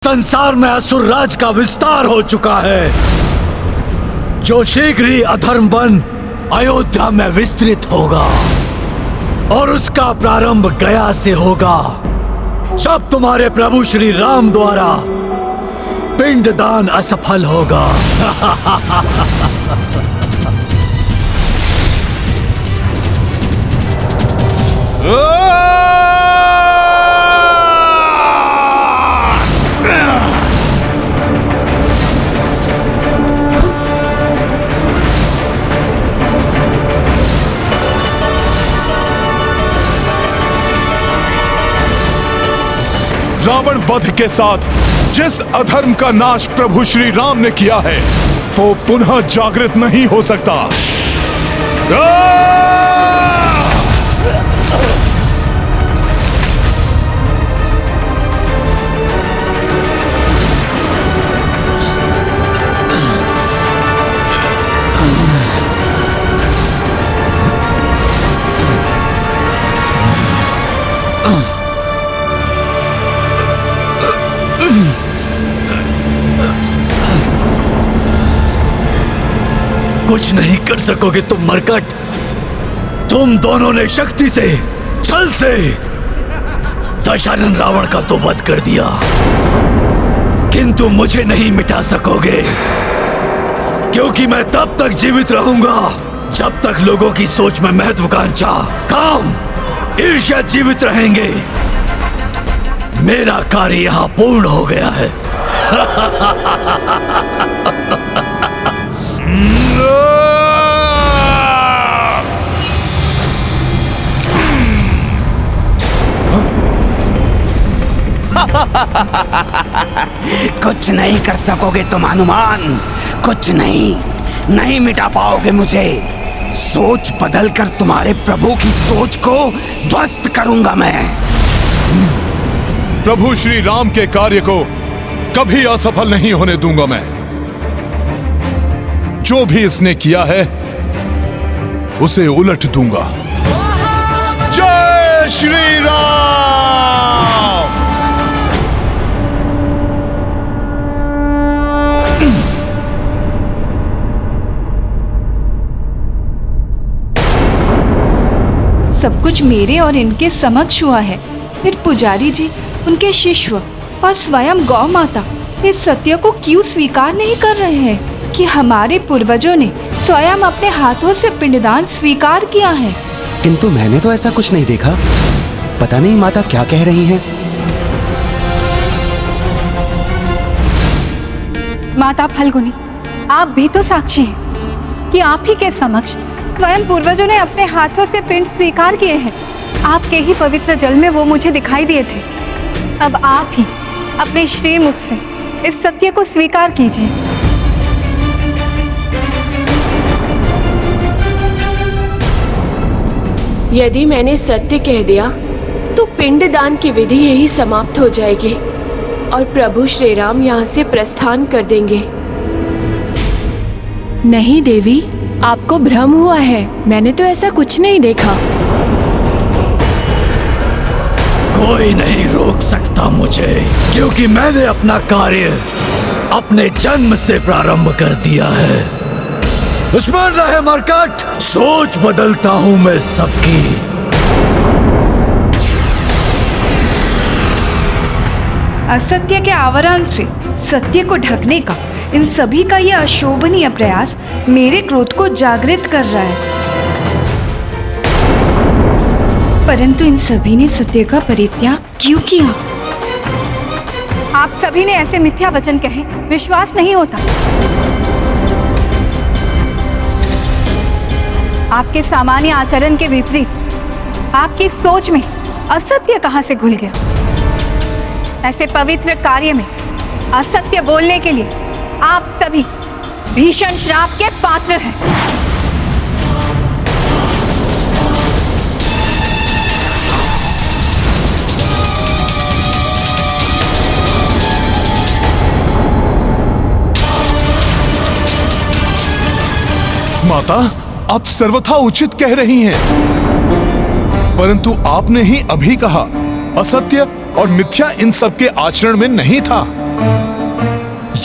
संसार में असुर राज का विस्तार हो चुका है, जो शीघ्र ही अधर्म बन अयोध्या में विस्तृत होगा और उसका प्रारंभ गया से होगा। जब तुम्हारे प्रभु श्री राम द्वारा पिंडदान असफल होगा। रावण वध के साथ जिस अधर्म का नाश प्रभु श्री राम ने किया है, वो पुनः जागृत नहीं हो सकता। कुछ नहीं कर सकोगे तुम मरकट। तुम दोनों ने शक्ति से, छल से दशानन रावण का तो वध कर दिया, किंतु मुझे नहीं मिटा सकोगे, क्योंकि मैं तब तक जीवित रहूंगा जब तक लोगों की सोच में महत्वाकांक्षा, काम, ईर्ष्या जीवित रहेंगे। मेरा कार्य यहां पूर्ण हो गया है। कुछ नहीं कर सकोगे तुम हनुमान, कुछ नहीं मिटा पाओगे मुझे। सोच बदलकर तुम्हारे प्रभु की सोच को ध्वस्त करूंगा मैं। प्रभु श्री राम के कार्य को कभी असफल नहीं होने दूंगा मैं। जो भी इसने किया है उसे उलट दूंगा। जय श्री राम। सब कुछ मेरे और इनके समक्ष हुआ है, फिर पुजारी जी, उनके शिष्य और स्वयं गौ माता इस सत्य को क्यों स्वीकार नहीं कर रहे हैं कि हमारे पूर्वजों ने स्वयं अपने हाथों से पिंडदान स्वीकार किया है। किंतु मैंने तो ऐसा कुछ नहीं देखा। पता नहीं माता क्या कह रही हैं। माता फल्गुनी, आप भी तो साक्षी हैं कि आप ही के समक्ष स्वयं पूर्वजों ने अपने हाथों से पिंड स्वीकार किए हैं। आपके ही पवित्र जल में वो मुझे दिखाई दिए थे। अब आप ही अपने श्रीमुख से इस सत्य को स्वीकार कीजिए। यदि मैंने सत्य कह दिया तो पिंडदान की विधि यही समाप्त हो जाएगी और प्रभु श्री राम यहाँ से प्रस्थान कर देंगे। नहीं देवी, आपको भ्रम हुआ है। मैंने तो ऐसा कुछ नहीं देखा। कोई नहीं रोक सकता मुझे, क्योंकि मैंने अपना कार्य अपने जन्म से प्रारंभ कर दिया है। स्मरण रहे मरकट, सोच बदलता हूं मैं सबकी। असत्य के आवरण से सत्य को ढकने का इन सभी का यह अशोभनीय प्रयास मेरे क्रोध को जागृत कर रहा है, परंतु इन सभी ने सत्य का परित्याग क्यों किया? आप सभी ने ऐसे मिथ्या वचन कहे, विश्वास नहीं होता। आपके सामान्य आचरण के विपरीत आपकी सोच में असत्य कहां से घुल गया? ऐसे पवित्र कार्य में असत्य बोलने के लिए आप सभी भीषण श्राप के पात्र हैं। माता, आप सर्वथा उचित कह रही हैं, परंतु आपने ही अभी कहा असत्य और मिथ्या इन सब के आचरण में नहीं था।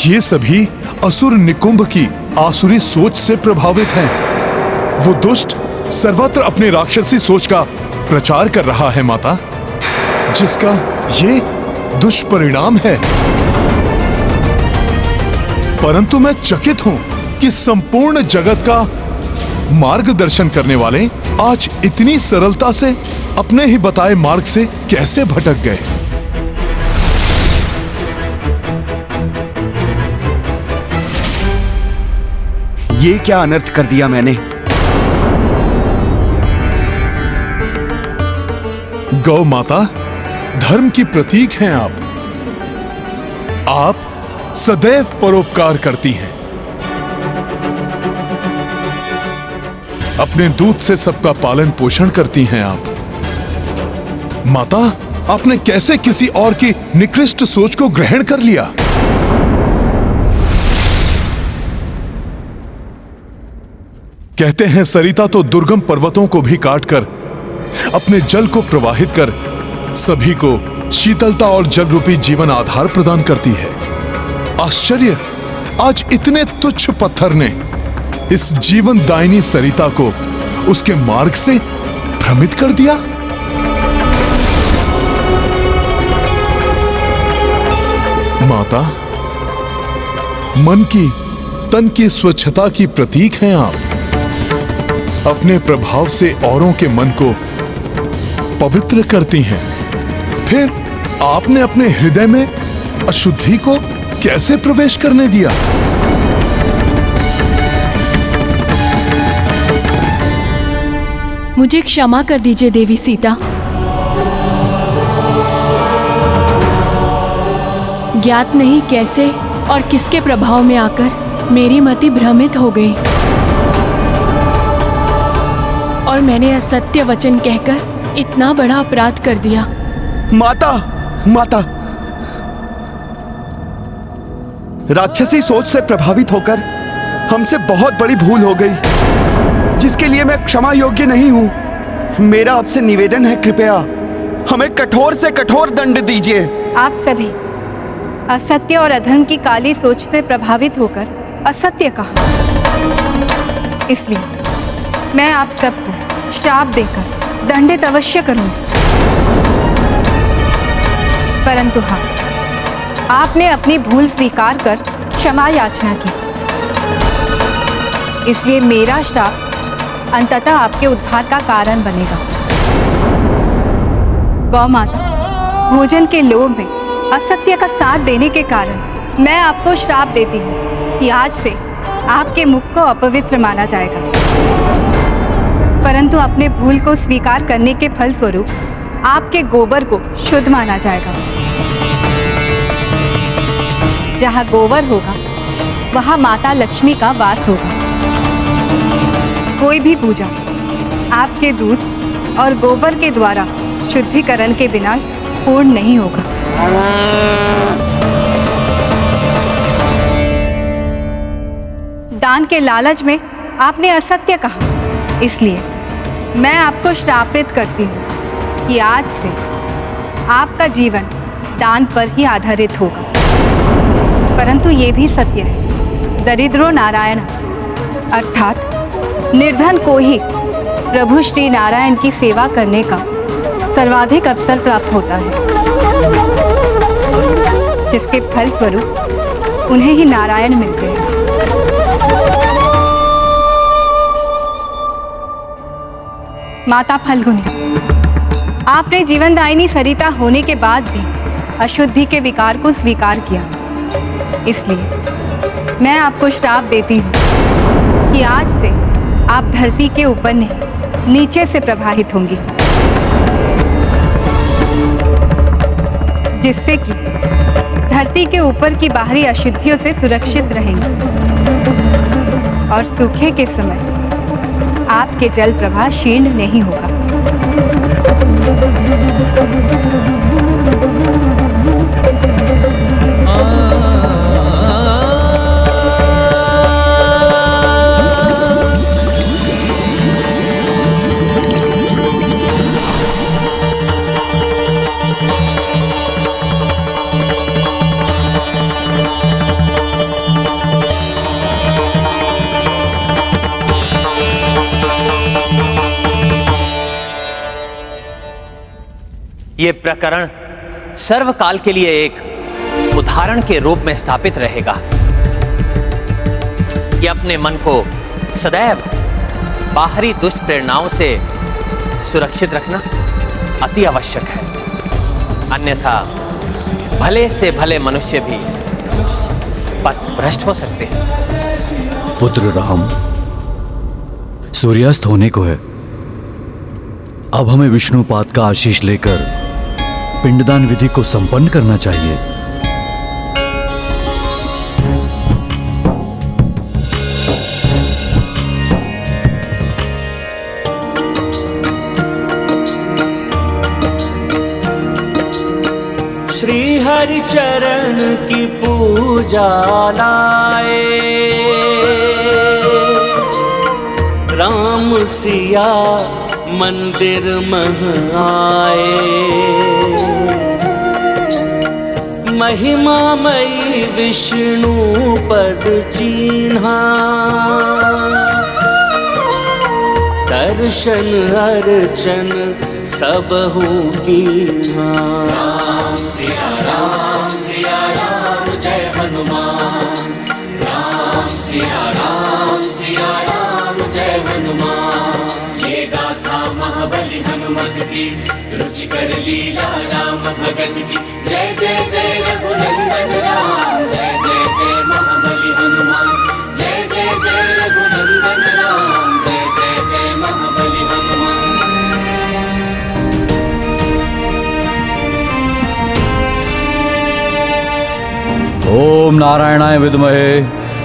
ये सभी असुर निकुंभ की आसुरी सोच से प्रभावित हैं। वो दुष्ट सर्वत्र अपने राक्षसी सोच का प्रचार कर रहा है माता, जिसका ये दुष्परिणाम है। परंतु मैं चकित हूं कि संपूर्ण जगत का मार्गदर्शन करने वाले आज इतनी सरलता से अपने ही बताए मार्ग से कैसे भटक गए। ये क्या अनर्थ कर दिया मैंने? गौ माता, धर्म की प्रतीक हैं आप। आप सदैव परोपकार करती हैं। अपने दूध से सबका पालन पोषण करती हैं आप। माता, आपने कैसे किसी और की निकृष्ट सोच को ग्रहण कर लिया? कहते हैं सरिता तो दुर्गम पर्वतों को भी काटकर अपने जल को प्रवाहित कर सभी को शीतलता और जल रूपी जीवन आधार प्रदान करती है। आश्चर्य, आज इतने तुच्छ पत्थर ने इस जीवन दायिनी सरिता को उसके मार्ग से भ्रमित कर दिया। माता, मन की तन की स्वच्छता की प्रतीक हैं आप। अपने प्रभाव से औरों के मन को पवित्र करती हैं। फिर आपने अपने हृदय में अशुद्धि को कैसे प्रवेश करने दिया? मुझे क्षमा कर दीजिए देवी सीता। ज्ञात नहीं कैसे और किसके प्रभाव में आकर मेरी मति भ्रमित हो गई और मैंने असत्य वचन कहकर इतना बड़ा अपराध कर दिया। माता, माता, राक्षसी सोच से प्रभावित होकर हमसे बहुत बड़ी भूल हो गई, जिसके लिए मैं क्षमा योग्य नहीं हूं। मेरा आपसे निवेदन है, कृपया हमें कठोर से कठोर दंड दीजिए। आप सभी असत्य और अधर्म की काली सोच से प्रभावित होकर असत्य कहा, इसलिए मैं आप सबको श्राप देकर दंडित अवश्य करूंगी। परंतु हाँ, आपने अपनी भूल स्वीकार कर क्षमा याचना की, इसलिए मेरा श्राप अंततः आपके उद्धार का कारण बनेगा। गौ माता, भोजन के लोभ में असत्य का साथ देने के कारण मैं आपको श्राप देती हूँ कि आज से आपके मुख को अपवित्र माना जाएगा। परंतु अपने भूल को स्वीकार करने के फलस्वरूप आपके गोबर को शुद्ध माना जाएगा। जहाँ गोबर होगा वहाँ माता लक्ष्मी का वास होगा। कोई भी पूजा आपके दूध और गोबर के द्वारा शुद्धिकरण के बिना पूर्ण नहीं होगा। दान के लालच में आपने असत्य कहा, इसलिए मैं आपको श्रापित करती हूँ कि आज से आपका जीवन दान पर ही आधारित होगा। परंतु ये भी सत्य है, दरिद्रो नारायण, अर्थात निर्धन को ही प्रभु श्री नारायण की सेवा करने का सर्वाधिक अवसर प्राप्त होता है, जिसके फलस्वरूप उन्हें ही नारायण मिलते हैं। माता फल्गुनी, आपने जीवनदायिनी सरिता होने के बाद भी अशुद्धि के विकार को स्वीकार किया, इसलिए मैं आपको श्राप देती हूँ कि आज से आप धरती के ऊपर नहीं नीचे से प्रवाहित होंगी, जिससे कि धरती के ऊपर की बाहरी अशुद्धियों से सुरक्षित रहेंगी और सूखे के समय आपके जल प्रवाह क्षीण नहीं होगा। ये प्रकरण सर्वकाल के लिए एक उदाहरण के रूप में स्थापित रहेगा कि अपने मन को सदैव बाहरी दुष्ट प्रेरणाओं से सुरक्षित रखना अति आवश्यक है। अन्यथा भले से भले मनुष्य भी पथ भ्रष्ट हो सकते हैं। पुत्र राम, सूर्यास्त होने को है। अब हमें विष्णुपाद का आशीष लेकर पिंडदान विधि को संपन्न करना चाहिए। श्री हरि चरण की पूजा लाए, राम सिया मंदिर मह आए। महिमामयी विष्णु पद चीन्हा, दर्शन अर्चन सबहु कीन्हा। राम सिया राम जय हनुमान। राम सिया राम जय हनुमान। ये गाथा महाबली हनुमत की, रुचिकर लीला राम भगत की। जय जय जय रघुनंदन राम, जय जय जय महाबली हनुमान। जय जय जय रघुनंदन राम, जय जय जय महाबली हनुमान। ओम नारायणाय विद्महे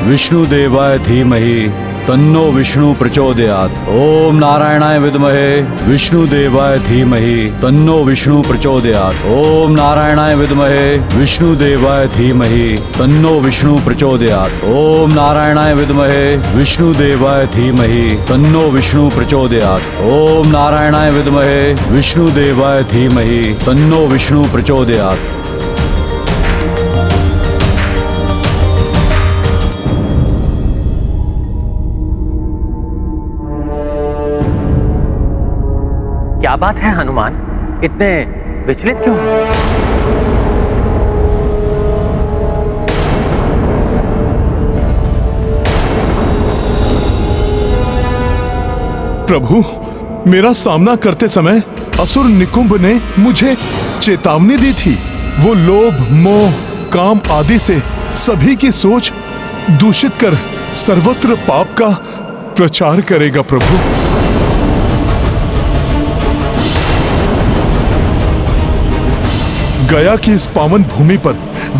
विष्णुदेवाय धीमहि तन्नो विष्णु प्रचोदयात्। ओम नारायणाय विद्महे विष्णुदेवाय धीमहि तन्नो विष्णु प्रचोदयात्। ओम नारायणाय विद्महे विष्णुदेवाय धीमहि तन्नो विष्णु प्रचोदयात्। ओम नारायणाय विद्महे विष्णुदेवाय धीमहि तन्नो विष्णु प्रचोदयात्। ओम नारायणाय विद्महे विष्णुदेवाय धीमहि तन्नो विष्णु प्रचोदयात्। क्या बात है हनुमान, इतने विचलित क्यों? प्रभु, मेरा सामना करते समय असुर निकुंभ ने मुझे चेतावनी दी थी। वो लोभ, मोह, काम आदि से सभी की सोच दूषित कर सर्वत्र पाप का प्रचार करेगा। प्रभु, गया की इस पावन भूमि पर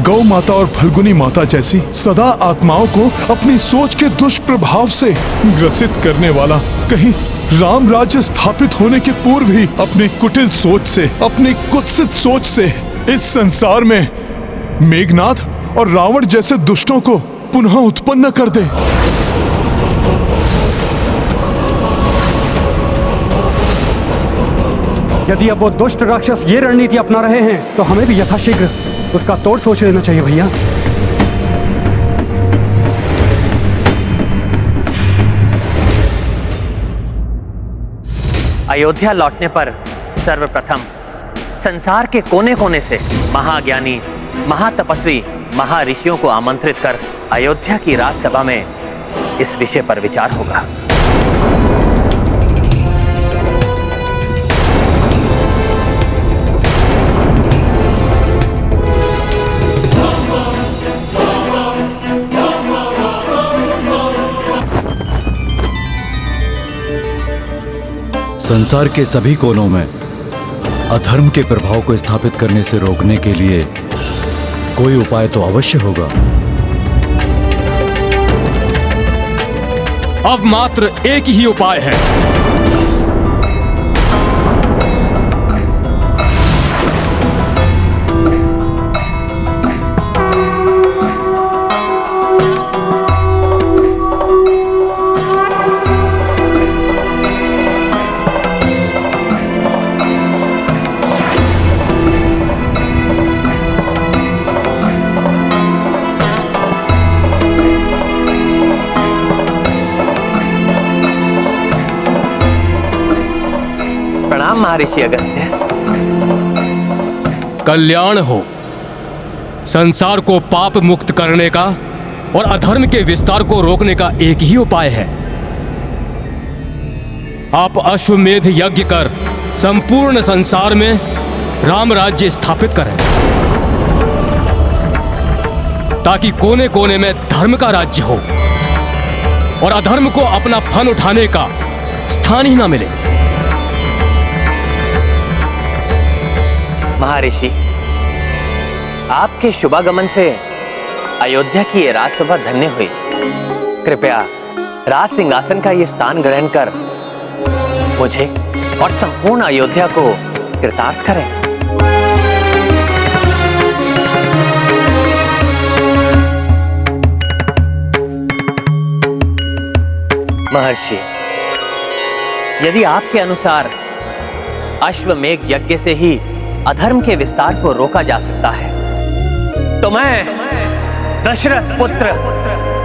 गौ माता और फल्गुनी माता जैसी सदा आत्माओं को अपनी सोच के दुष्प्रभाव से ग्रसित करने वाला, कहीं राम राज्य स्थापित होने के पूर्व ही अपनी कुटिल सोच से, अपनी कुत्सित सोच से इस संसार में मेघनाथ और रावण जैसे दुष्टों को पुनः उत्पन्न कर दे। यदि अब वो दुष्ट राक्षस ये रणनीति अपना रहे हैं तो हमें भी यथाशीघ्र उसका तोड़ सोच लेना चाहिए भैया। अयोध्या लौटने पर सर्वप्रथम संसार के कोने कोने से महाज्ञानी, महातपस्वी, महाऋषियों को आमंत्रित कर अयोध्या की राजसभा में इस विषय पर विचार होगा। संसार के सभी कोनों में अधर्म के प्रभाव को स्थापित करने से रोकने के लिए कोई उपाय तो अवश्य होगा। अब मात्र एक ही उपाय है। महर्षि अगस्त्य, कल्याण हो। संसार को पाप मुक्त करने का और अधर्म के विस्तार को रोकने का एक ही उपाय है। आप अश्वमेध यज्ञ कर संपूर्ण संसार में राम राज्य स्थापित करें, ताकि कोने कोने में धर्म का राज्य हो और अधर्म को अपना फन उठाने का स्थान ही ना मिले। महर्षि, आपके शुभागमन से अयोध्या की ये राजसभा धन्य हुई। कृपया राज सिंहासन का ये स्थान ग्रहण कर मुझे और संपूर्ण अयोध्या को कृतार्थ करें। महर्षि, यदि आपके अनुसार अश्वमेध यज्ञ से ही अधर्म के विस्तार को रोका जा सकता है, तो मैं दशरथ पुत्र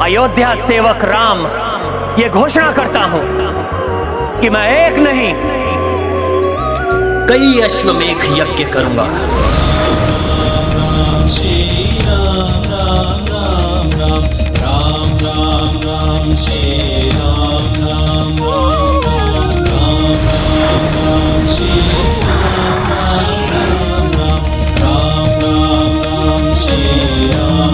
अयोध्या सेवक राम ये घोषणा करता हूं कि मैं एक नहीं कई अश्वमेध यज्ञ करूंगा। श्री राम राम राम राम राम राम राम श्री राम राम राम राम राम श्री राम राम राम राम श्री राम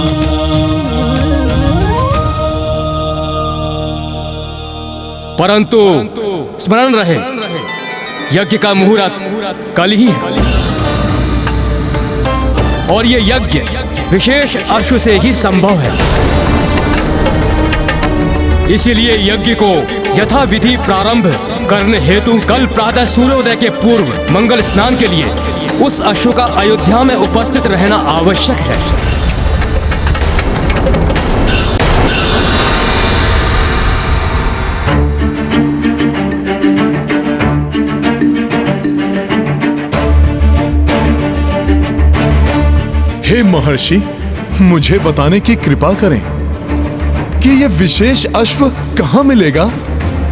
परंतु स्मरण रहे, यज्ञ का मुहूर्त कल ही है और ये यज्ञ विशेष अश्व से ही संभव है। इसीलिए यज्ञ को यथा विधि प्रारंभ करने हेतु कल प्रातः सूर्योदय के पूर्व मंगल स्नान के लिए उस अश्व का अयोध्या में उपस्थित रहना आवश्यक है। हे महर्षि, मुझे बताने की कृपा करें कि यह विशेष अश्व कहां मिलेगा।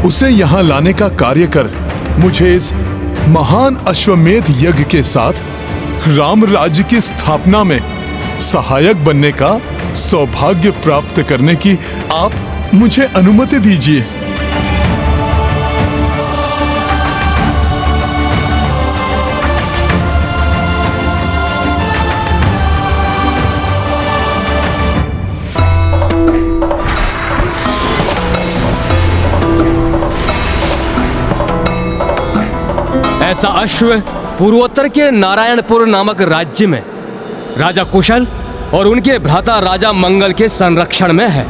उसे यहां लाने का कार्य कर मुझे इस महान अश्वमेध यज्ञ के साथ राम राज्य की स्थापना में सहायक बनने का सौभाग्य प्राप्त करने की आप मुझे अनुमति दीजिए। ऐसा अश्व पूर्वोत्तर के नारायणपुर नामक राज्य में राजा कुशल और उनके भ्राता राजा मंगल के संरक्षण में है।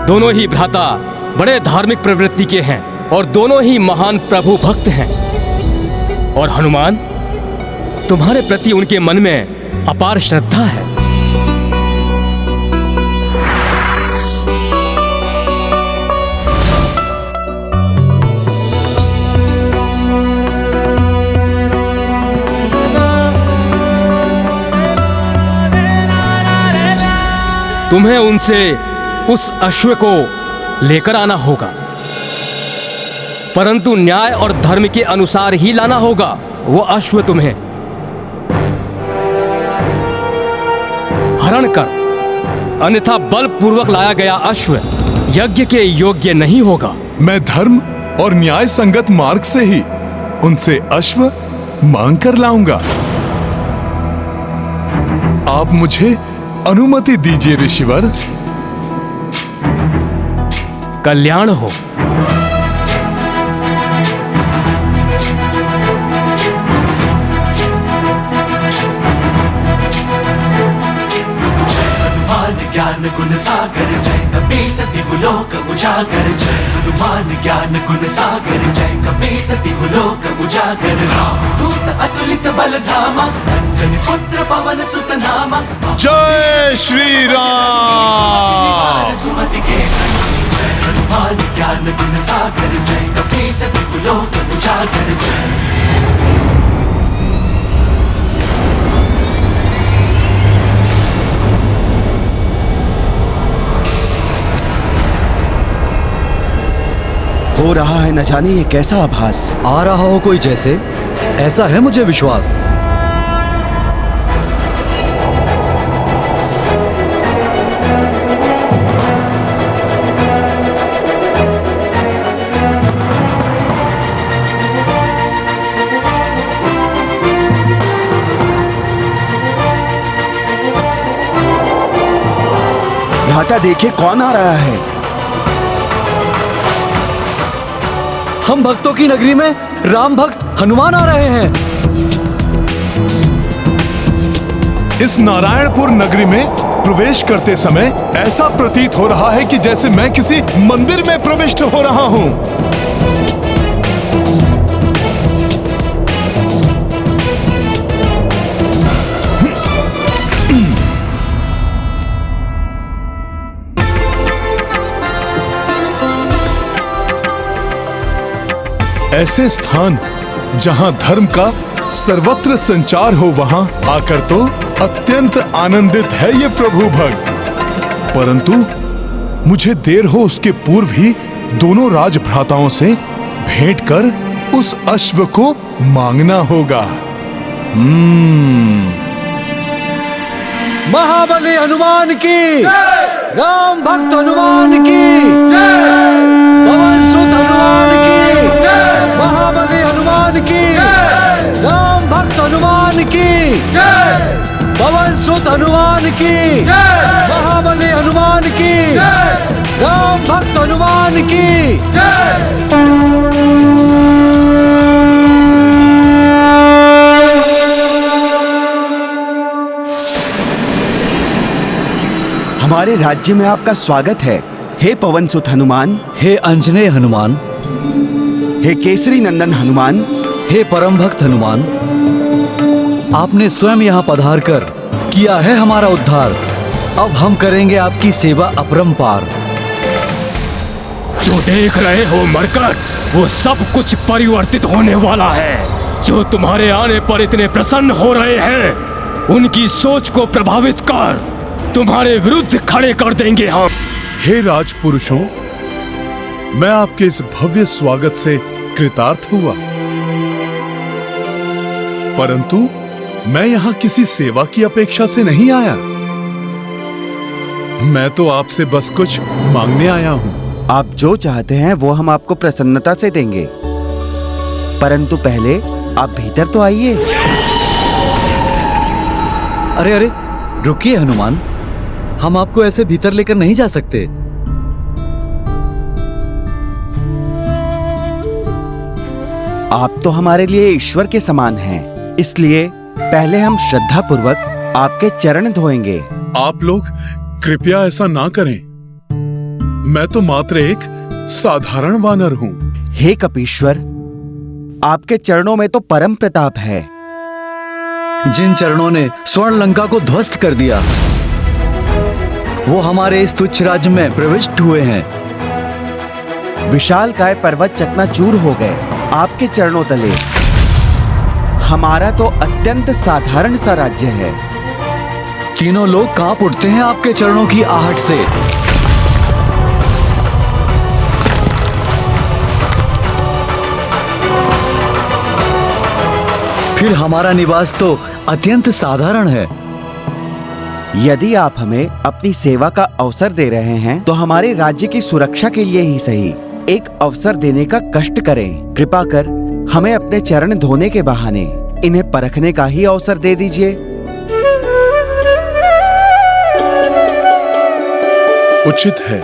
दोनों ही भ्राता बड़े धार्मिक प्रवृत्ति के हैं और दोनों ही महान प्रभु भक्त हैं। और हनुमान, तुम्हारे प्रति उनके मन में अपार श्रद्धा है। तुम्हें उनसे उस अश्व को लेकर आना होगा, परंतु न्याय और धर्म के अनुसार ही लाना होगा। वो अश्व तुम्हें हरण कर, अन्यथा बलपूर्वक लाया गया अश्व यज्ञ के योग्य नहीं होगा। मैं धर्म और न्याय संगत मार्ग से ही उनसे अश्व मांग कर लाऊंगा। आप मुझे अनुमति दीजिए ऋषिवर। कल्याण हो। ज्ञान गुण सागर जय कपीसति लोक उजागर। जय हनुमान ज्ञान गुण सागर जय कपीसति लोक उजागर। दूत अतुलित बल धामा अंजनी पुत्र पवन सुत नामा। जय श्री राम। सुमति के जय हनुमान ज्ञान गुण सागर जय कपीसति लोक उजागर। जय हो रहा है न जाने ये कैसा आभास। आ रहा हो कोई जैसे ऐसा है मुझे विश्वास। भ्राता देखिए कौन आ रहा है। हम भक्तों की नगरी में राम भक्त हनुमान आ रहे हैं। इस नारायणपुर नगरी में प्रवेश करते समय ऐसा प्रतीत हो रहा है कि जैसे मैं किसी मंदिर में प्रविष्ट हो रहा हूं। ऐसे स्थान जहां धर्म का सर्वत्र संचार हो, वहां आकर तो अत्यंत आनंदित है ये प्रभु भक्त। परंतु मुझे देर हो उसके पूर्व ही दोनों राजभ्राताओं से भेंट कर उस अश्व को मांगना होगा। महाबली हनुमान की, राम भक्त हनुमान की, पवन सुत हनुमान की, महाबली हनुमान की, राम भक्त हनुमान की, पवन सुत हनुमान की, महाबली हनुमान की, राम भक्त हनुमान की। हमारे राज्य में आपका स्वागत है, हे पवन सुत हनुमान, हे अंजनेय हनुमान, हे केसरी नंदन हनुमान, हे परम भक्त हनुमान, आपने स्वयं यहाँ पधार कर किया है हमारा उद्धार। अब हम करेंगे आपकी सेवा अपरंपार। जो देख रहे हो मरकट, वो सब कुछ परिवर्तित होने वाला है। जो तुम्हारे आने पर इतने प्रसन्न हो रहे हैं, उनकी सोच को प्रभावित कर तुम्हारे विरुद्ध खड़े कर देंगे हम। हे राजपुरुषों, मैं आपके इस भव्य स्वागत से कृतार्थ हुआ, परंतु मैं यहां किसी सेवा की अपेक्षा से नहीं आया। मैं तो आपसे बस कुछ मांगने आया हूं। आप जो चाहते हैं वो हम आपको प्रसन्नता से देंगे, परंतु पहले आप भीतर तो आइए। अरे अरे रुकिए हनुमान, हम आपको ऐसे भीतर लेकर नहीं जा सकते। आप तो हमारे लिए ईश्वर के समान हैं, इसलिए पहले हम श्रद्धा पूर्वक आपके चरण धोएंगे। आप लोग कृपया ऐसा ना करें। मैं तो मात्र एक साधारण वानर हूं। हे कपीश्वर, आपके चरणों में तो परम प्रताप है। जिन चरणों ने स्वर्ण लंका को ध्वस्त कर दिया, वो हमारे इस तुच्छ राज्य में प्रविष्ट हुए हैं। विशालकाय पर्वत चकनाचूर हो गए आपके चरणों तले। हमारा तो अत्यंत साधारण सा राज्य है। तीनों लोग कांप उठते हैं आपके चरणों की आहट से। फिर हमारा निवास तो अत्यंत साधारण है। यदि आप हमें अपनी सेवा का अवसर दे रहे हैं तो हमारे राज्य की सुरक्षा के लिए ही सही एक अवसर देने का कष्ट करें। कृपा कर हमें अपने चरण धोने के बहाने इन्हें परखने का ही अवसर दे दीजिए। उचित है।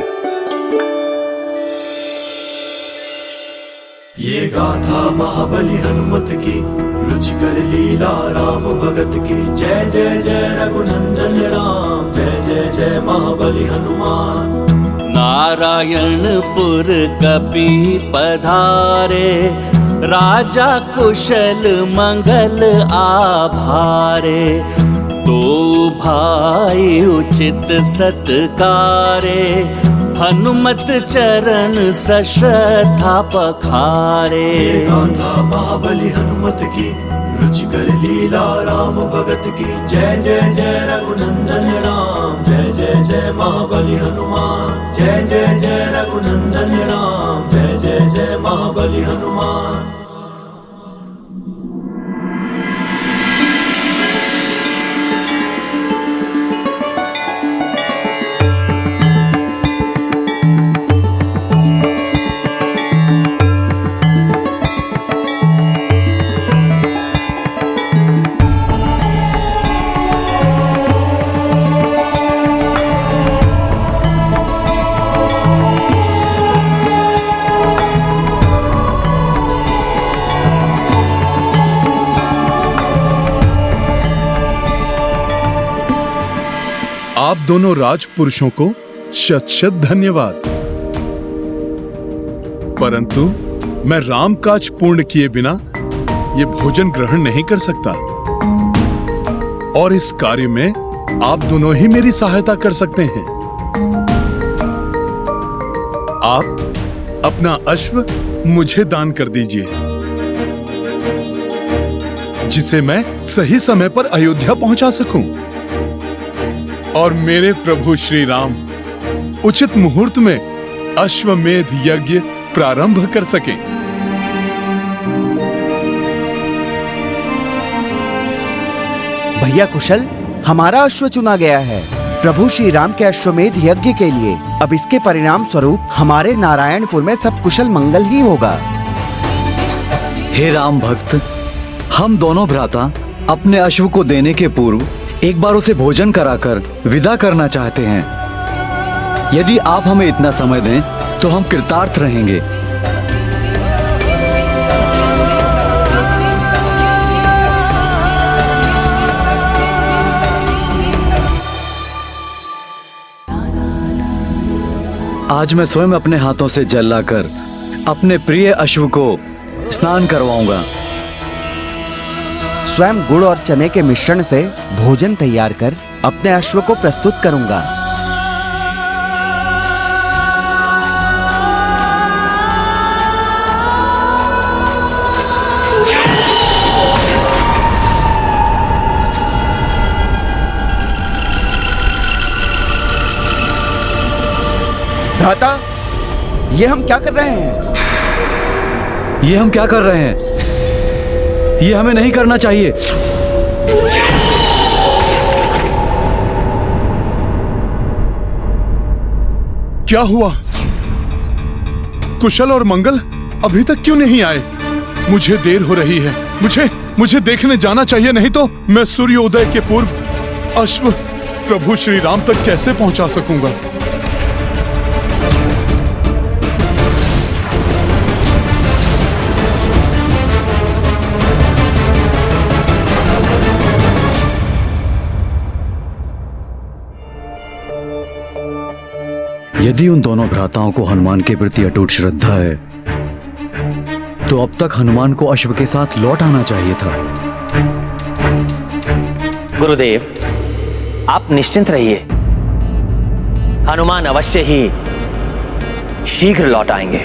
ये गाथा महाबली हनुमत की, रुचिकर लीला राम भगत की। जय जय जय रघुनंदन राम, जय जय जय महाबली हनुमान। नारायणपुर कपि पधारे, राजा कुशल मंगल आभारे। तो भाई उचित सत्कारे, हनुमत चरण सश्रद्धा पखारे। गाथा महाबली हनुमत की, रुचिकर लीला राम भगत की। जय जय जय रघुनंदन राम, जय जय जय महाबली हनुमान। जय जय जय रघुनंदन राम, जय जय जय महाबली हनुमान। आप दोनों राजपुरुषों को शत शत धन्यवाद। परंतु मैं राम काज पूर्ण किए बिना ये भोजन ग्रहण नहीं कर सकता, और इस कार्य में आप दोनों ही मेरी सहायता कर सकते हैं। आप अपना अश्व मुझे दान कर दीजिए, जिसे मैं सही समय पर अयोध्या पहुंचा सकूं, और मेरे प्रभु श्री राम उचित मुहूर्त में अश्वमेध यज्ञ प्रारंभ कर सकें। भैया कुशल, हमारा अश्व चुना गया है प्रभु श्री राम के अश्वमेध यज्ञ के लिए। अब इसके परिणाम स्वरूप हमारे नारायणपुर में सब कुशल मंगल ही होगा। हे राम भक्त, हम दोनों भ्राता अपने अश्व को देने के पूर्व एक बार उसे भोजन कराकर विदा करना चाहते हैं। यदि आप हमें इतना समय दें तो हम कृतार्थ रहेंगे। आज मैं स्वयं अपने हाथों से जल लाकर अपने प्रिय अश्व को स्नान करवाऊंगा। स्वयं गुड़ और चने के मिश्रण से भोजन तैयार कर अपने अश्व को प्रस्तुत करूंगा। भ्राता, ये हम क्या कर रहे हैं? ये हम क्या कर रहे हैं? ये हमें नहीं करना चाहिए। क्या हुआ? कुशल और मंगल अभी तक क्यों नहीं आए? मुझे देर हो रही है। मुझे देखने जाना चाहिए, नहीं तो मैं सूर्योदय के पूर्व अश्व प्रभु श्री राम तक कैसे पहुंचा सकूंगा? यदि उन दोनों भ्राताओं को हनुमान के प्रति अटूट श्रद्धा है तो अब तक हनुमान को अश्व के साथ लौट आना चाहिए था। गुरुदेव, आप निश्चिंत रहिए, हनुमान अवश्य ही शीघ्र लौट आएंगे।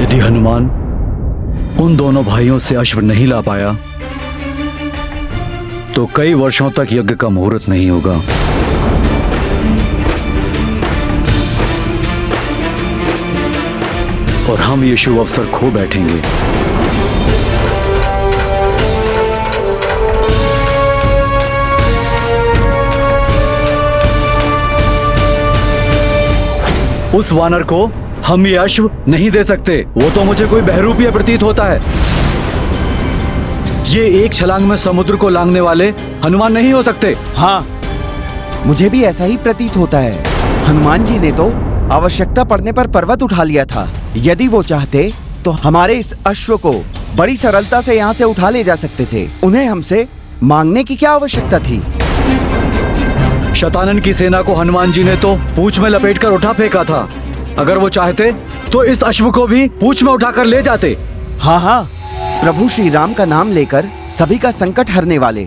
यदि हनुमान उन दोनों भाइयों से अश्व नहीं ला पाया तो कई वर्षों तक यज्ञ का मुहूर्त नहीं होगा। और हम ये शुभ अवसर खो बैठेंगे। उस वानर को हम ये अश्व नहीं दे सकते। वो तो मुझे कोई बहरूपिया प्रतीत होता है। ये एक छलांग में समुद्र को लांघने वाले हनुमान नहीं हो सकते। हाँ, मुझे भी ऐसा ही प्रतीत होता है। हनुमान जी ने तो आवश्यकता पड़ने पर पर्वत उठा लिया था। यदि वो चाहते तो हमारे इस अश्व को बड़ी सरलता से यहाँ से उठा ले जा सकते थे। उन्हें हमसे मांगने की क्या आवश्यकता थी? शतानन की सेना को हनुमान जी ने तो पूंछ में लपेटकर उठा फेंका था। अगर वो चाहते तो इस अश्व को भी पूंछ में उठाकर ले जाते। हाँ, प्रभु श्री राम का नाम लेकर सभी का संकट हरने वाले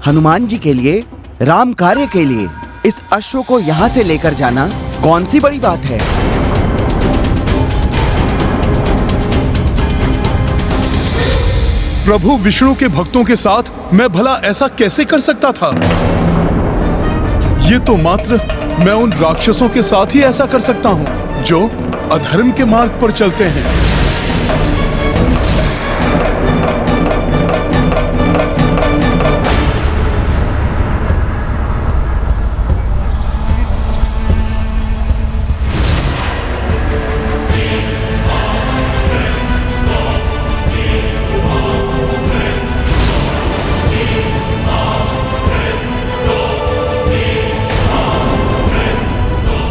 हनुमान जी के लिए, राम कार्य के लिए इस अश्व को यहाँ से लेकर जाना कौन सी बड़ी बात है? प्रभु विष्णु के भक्तों के साथ मैं भला ऐसा कैसे कर सकता था? ये तो मात्र मैं उन राक्षसों के साथ ही ऐसा कर सकता हूं जो अधर्म के मार्ग पर चलते हैं।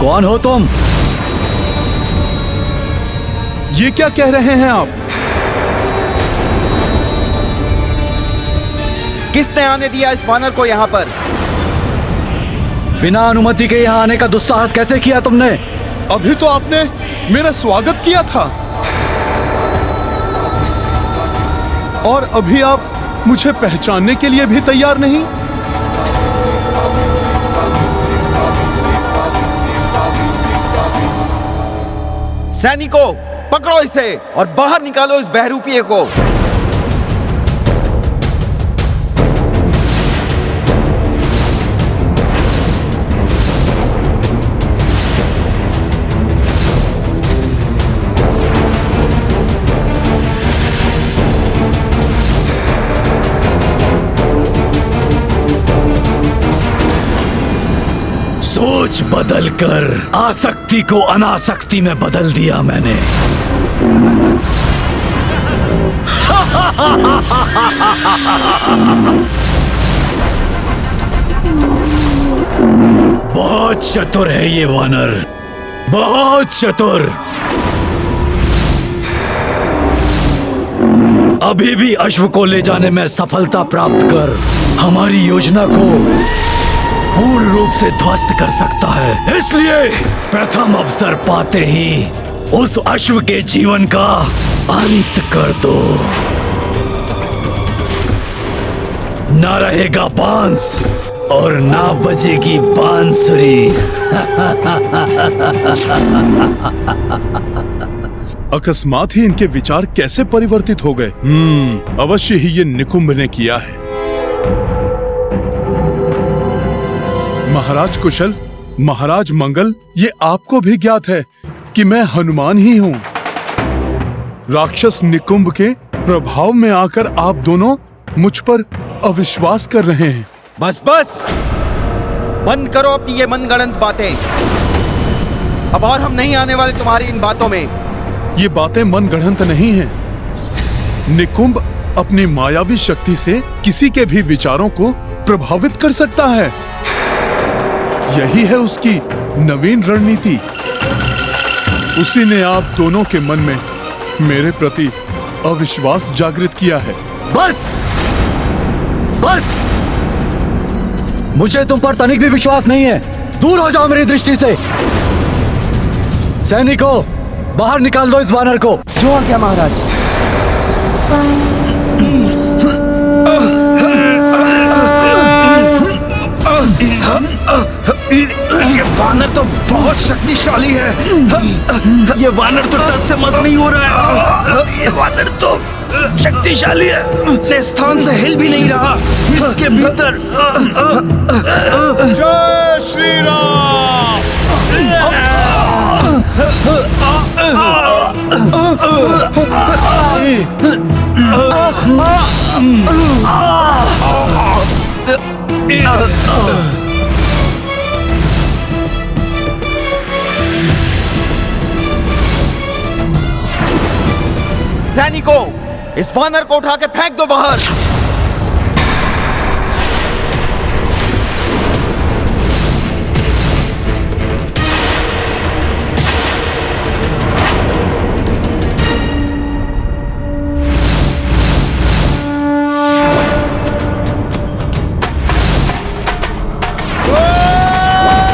कौन हो तुम? ये क्या कह रहे हैं आप? आने दिया इस वानर को यहाँ पर? बिना अनुमति के यहाँ आने का दुस्साहस कैसे किया तुमने? अभी तो आपने मेरा स्वागत किया था और अभी आप मुझे पहचानने के लिए भी तैयार नहीं। सैनिकों, पकड़ो इसे और बाहर निकालो इस बहरूपिये को। सोच बदल कर आसक्ति को अनासक्ति में बदल दिया मैंने। बहुत चतुर है ये वानर, बहुत चतुर। अभी भी अश्व को ले जाने में सफलता प्राप्त कर हमारी योजना को पूर्ण रूप से ध्वस्त कर सकता है। इसलिए प्रथम अवसर पाते ही उस अश्व के जीवन का अंत कर दो। ना रहेगा बांस और ना बजेगी बांसुरी। अकस्मात ही इनके विचार कैसे परिवर्तित हो गए? अवश्य ही ये निकुंभ ने किया है। महाराज कुशल, महाराज मंगल, ये आपको भी ज्ञात है कि मैं हनुमान ही हूँ। राक्षस निकुंभ के प्रभाव में आकर आप दोनों मुझ पर अविश्वास कर रहे हैं। बस बस, बंद करो अपनी ये मनगढ़ंत बातें। अब और हम नहीं आने वाले तुम्हारी इन बातों में। ये बातें मनगढ़ंत नहीं हैं। निकुंभ अपनी मायावी शक्ति से किसी के भी विचारों को प्रभावित कर सकता है। यही है उसकी नवीन रणनीति। उसी ने आप दोनों के मन में मेरे प्रति अविश्वास जागृत किया है। बस बस, मुझे तुम पर तनिक भी विश्वास नहीं है। दूर हो जाओ मेरी दृष्टि से। सैनिकों, बाहर निकाल दो इस वानर को। जो आ गया महाराज। ये वानर तो बहुत शक्तिशाली है। ये वानर तो डर से मस नहीं हो रहा है। ये वानर तो शक्तिशाली है, अपने स्थान से हिल भी नहीं रहा। इसके भीतर जय श्री राम। सैनिकों, इस वानर को उठा के फेंक दो बाहर।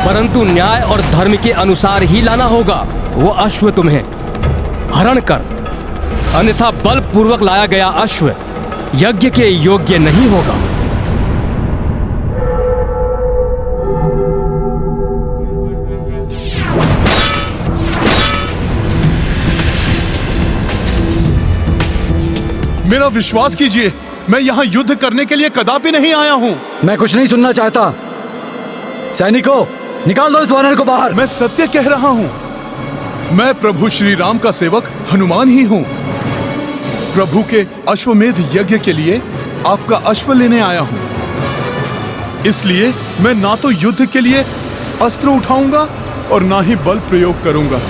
परंतु न्याय और धर्म के अनुसार ही लाना होगा। वो अश्व तुम्हें हरण कर, अन्यथा बलपूर्वक लाया गया अश्व यज्ञ के योग्य नहीं होगा। मेरा विश्वास कीजिए, मैं यहाँ युद्ध करने के लिए कदापि नहीं आया हूँ। मैं कुछ नहीं सुनना चाहता। सैनिकों, निकाल दो इस वानर को बाहर। मैं सत्य कह रहा हूँ। मैं प्रभु श्री राम का सेवक हनुमान ही हूँ। प्रभु के अश्वमेध यज्ञ के लिए आपका अश्व लेने आया हूँ। इसलिए मैं ना तो युद्ध के लिए अस्त्र उठाऊंगा और ना ही बल प्रयोग करूंगा।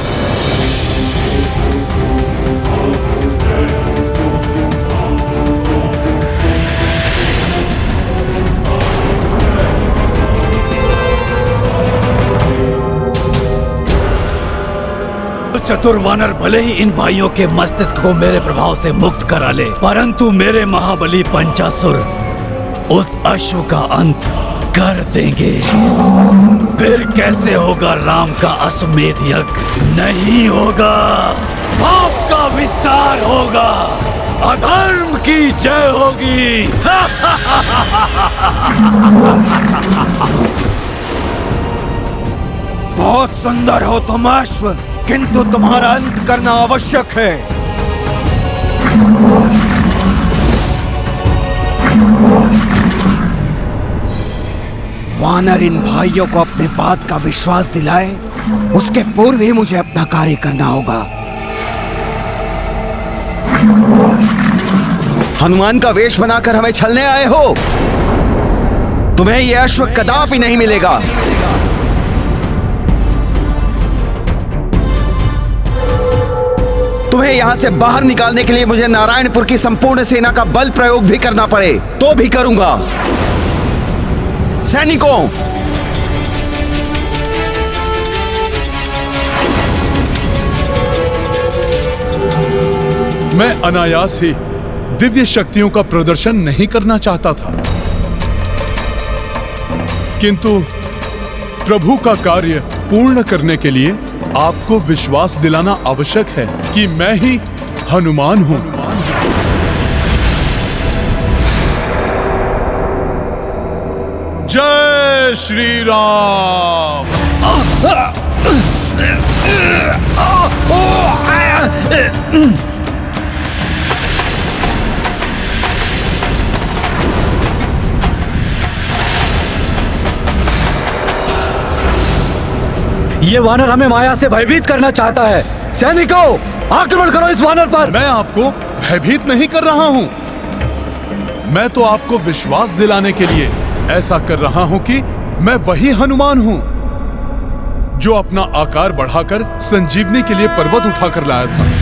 चतुर वानर भले ही इन भाइयों के मस्तिष्क को मेरे प्रभाव से मुक्त करा ले, परंतु मेरे महाबली पंचासुर उस अश्व का अंत कर देंगे। फिर कैसे होगा राम का अश्वमेध यज्ञ? नहीं होगा। पाप का विस्तार होगा, अधर्म की जय होगी। बहुत सुंदर हो तुम अश्व, किंतु तुम्हारा अंत करना आवश्यक है। वानर इन भाइयों को अपने बात का विश्वास दिलाए, उसके पूर्व ही मुझे अपना कार्य करना होगा। हनुमान का वेश बनाकर हमें छलने आए हो? तुम्हें यह अश्व कदापि नहीं मिलेगा। तुम्हें यहां से बाहर निकालने के लिए मुझे नारायणपुर की संपूर्ण सेना का बल प्रयोग भी करना पड़े तो भी करूंगा। सैनिकों, मैं अनायास ही दिव्य शक्तियों का प्रदर्शन नहीं करना चाहता था, किंतु प्रभु का कार्य पूर्ण करने के लिए आपको विश्वास दिलाना आवश्यक है कि मैं ही हनुमान हूं। जय श्री राम। ये वानर हमें माया से भयभीत करना चाहता है। सैनिकों, आक्रमण करो इस वानर पर। मैं आपको भयभीत नहीं कर रहा हूं, मैं तो आपको विश्वास दिलाने के लिए ऐसा कर रहा हूं कि मैं वही हनुमान हूं जो अपना आकार बढ़ाकर संजीवनी के लिए पर्वत उठाकर लाया था।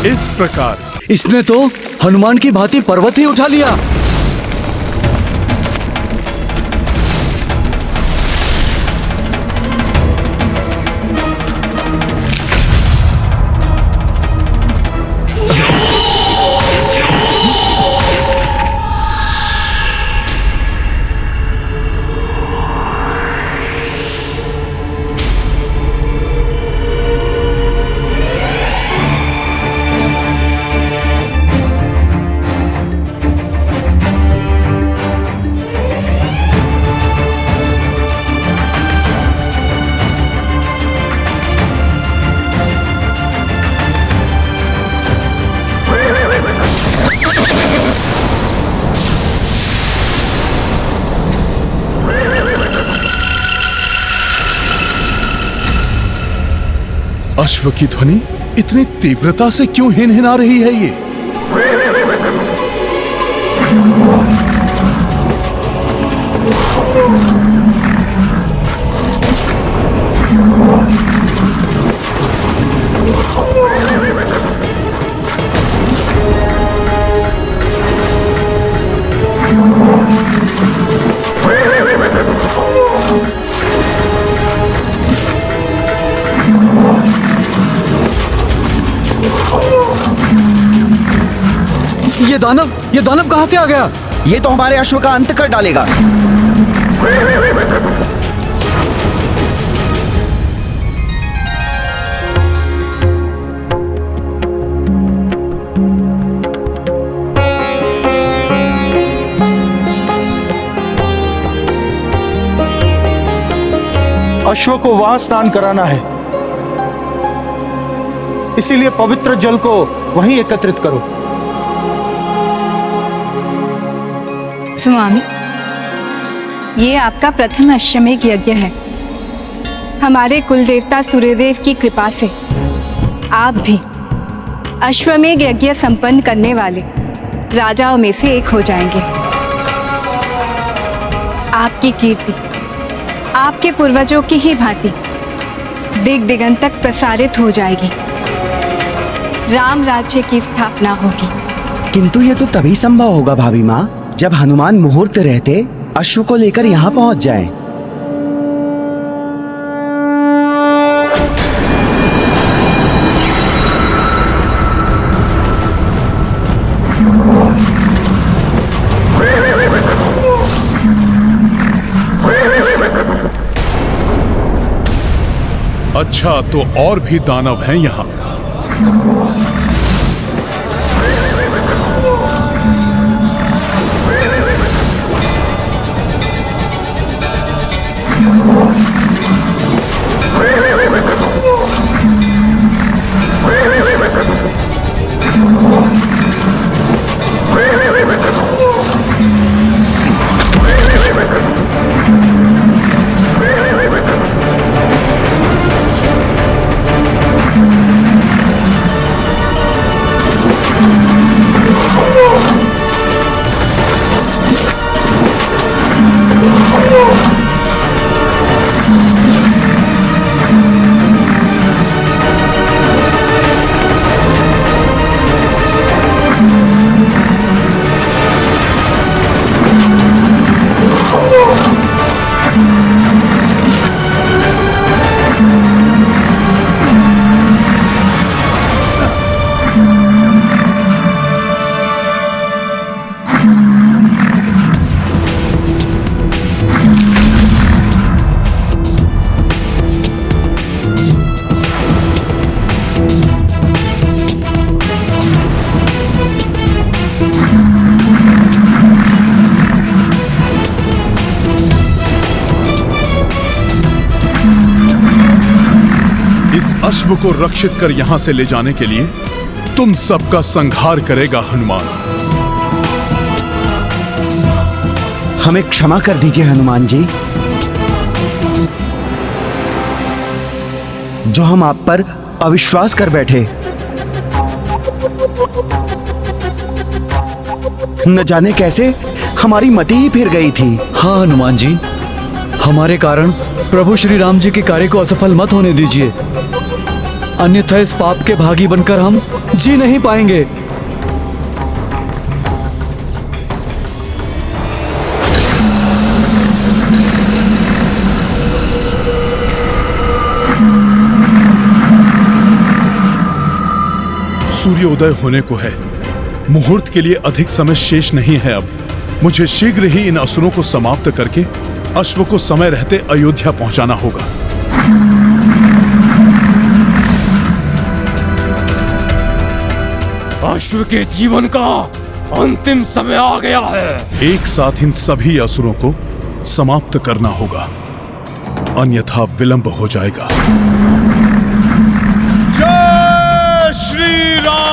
इस प्रकार इसने तो हनुमान की भांति पर्वत ही उठा लिया। अश्व की ध्वनि इतनी तीव्रता से क्यों हिनहिना रही है ये? ये दानव कहां से आ गया? ये तो हमारे अश्व का अंत कर डालेगा। अश्व को वहां स्नान कराना है, इसीलिए पवित्र जल को वहीं एकत्रित करो। स्वामी, ये आपका प्रथम अश्वमेध यज्ञ है। हमारे कुलदेवता सूर्यदेव की कृपा से आप भी अश्वमेध यज्ञ संपन्न करने वाले राजाओं में से एक हो जाएंगे। आपकी कीर्ति आपके पूर्वजों की ही भांति दिग दिगंत तक प्रसारित हो जाएगी। राम राज्य की स्थापना होगी। किंतु ये तो तभी संभव होगा भाभी माँ, जब हनुमान मुहूर्त रहते अश्व को लेकर यहाँ पहुँच जाएं। अच्छा, तो और भी दानव हैं यहाँ। अश्व को रक्षित कर यहां से ले जाने के लिए तुम सबका संहार करेगा हनुमान। हमें क्षमा कर दीजिए हनुमान जी, जो हम आप पर अविश्वास कर बैठे। न जाने कैसे हमारी मति ही फिर गई थी। हाँ हनुमान जी, हमारे कारण प्रभु श्री राम जी के कार्य को असफल मत होने दीजिए, अन्यथा इस पाप के भागी बनकर हम जी नहीं पाएंगे। सूर्योदय होने को है, मुहूर्त के लिए अधिक समय शेष नहीं है। अब मुझे शीघ्र ही इन असुरों को समाप्त करके अश्व को समय रहते अयोध्या पहुंचाना होगा। अश्व के जीवन का अंतिम समय आ गया है। एक साथ इन सभी असुरों को समाप्त करना होगा, अन्यथा विलंब हो जाएगा। जय श्री राम।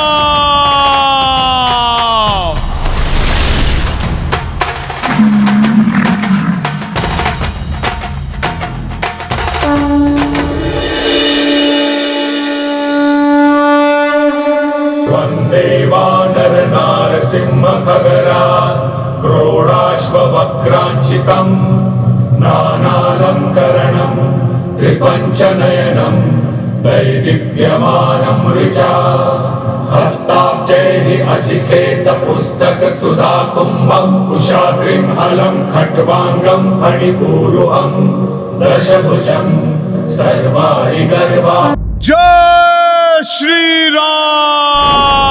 क्रोडाश्ववक्राञ्चितम् नानालङ्करणं त्रिपञ्चनयनं दैदीप्यमानं ऋचा हस्ताब्जैः असिखेतपुस्तकसुधाकुम्भं कुशाग्रिं हलं खट्वाङ्गं फणिपूरुहं दशभुजं सर्वाणि गर्वा। जय श्री राम।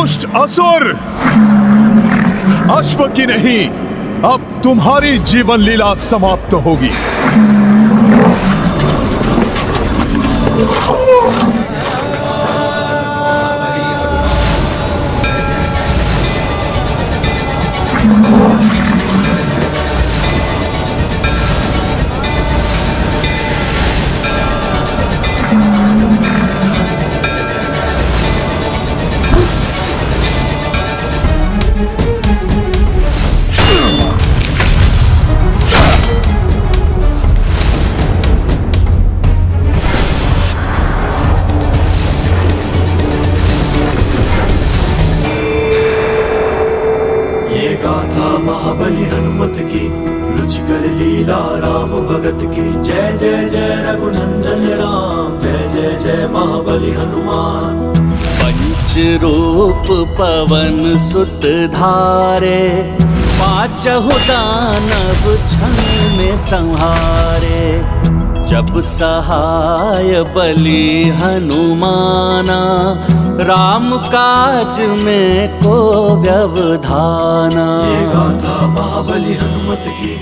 दुष्ट असुर, अश्व की नहीं, अब तुम्हारी जीवन लीला समाप्त होगी। महाबली हनुमत की, रुचिकर लीला राम भगत की। जय जय जय रघुनंदन राम, जय जय जय महाबली हनुमान। पंच रूप पवन सुत धारे, पांचहु दानव क्षण में संहारे। जब सहाय बलि हनुमाना, राम काज में को व्यवधाना। ये गाथा महाबली हनुमत की,